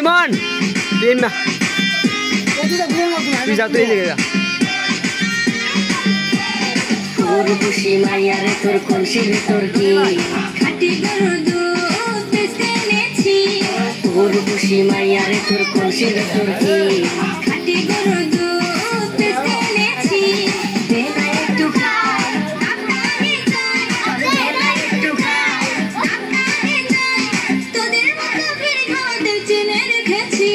Iman, din na. Bisa tuh ini ya. Urbushi mayare tor konshir torki khati garudu beste nechi urbushi mayare tor konshir torki khati garudu beste nechi bela ekটু খাই আপনারে চাই bela একটু খাই আপনারে চাই তোদের মতো ফিরে খাওয়াতে চেনে রেখেছি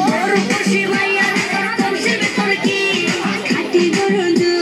urbushi mayare tor konshir torki khati garudu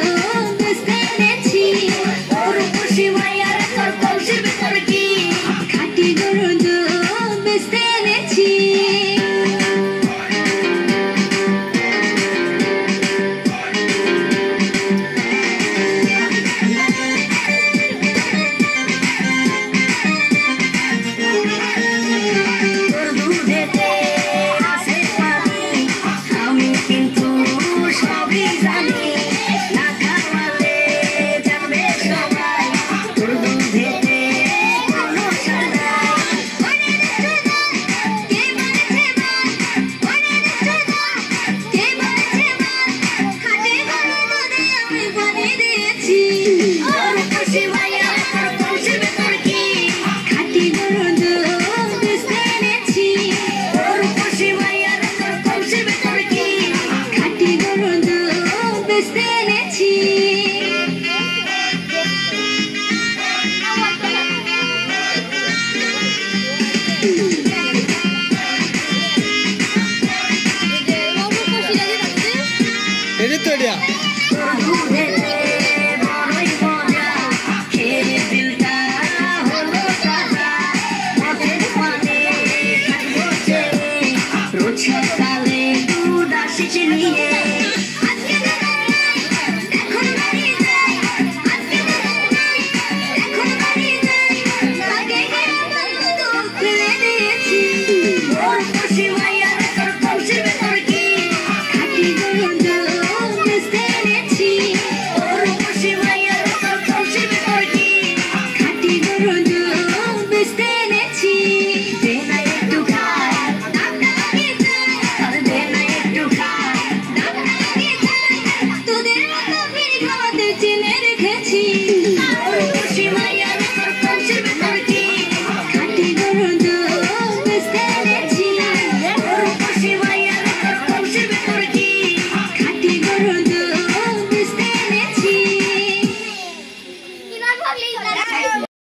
Ini tuh dia. Rocha kale tu dashi chiniye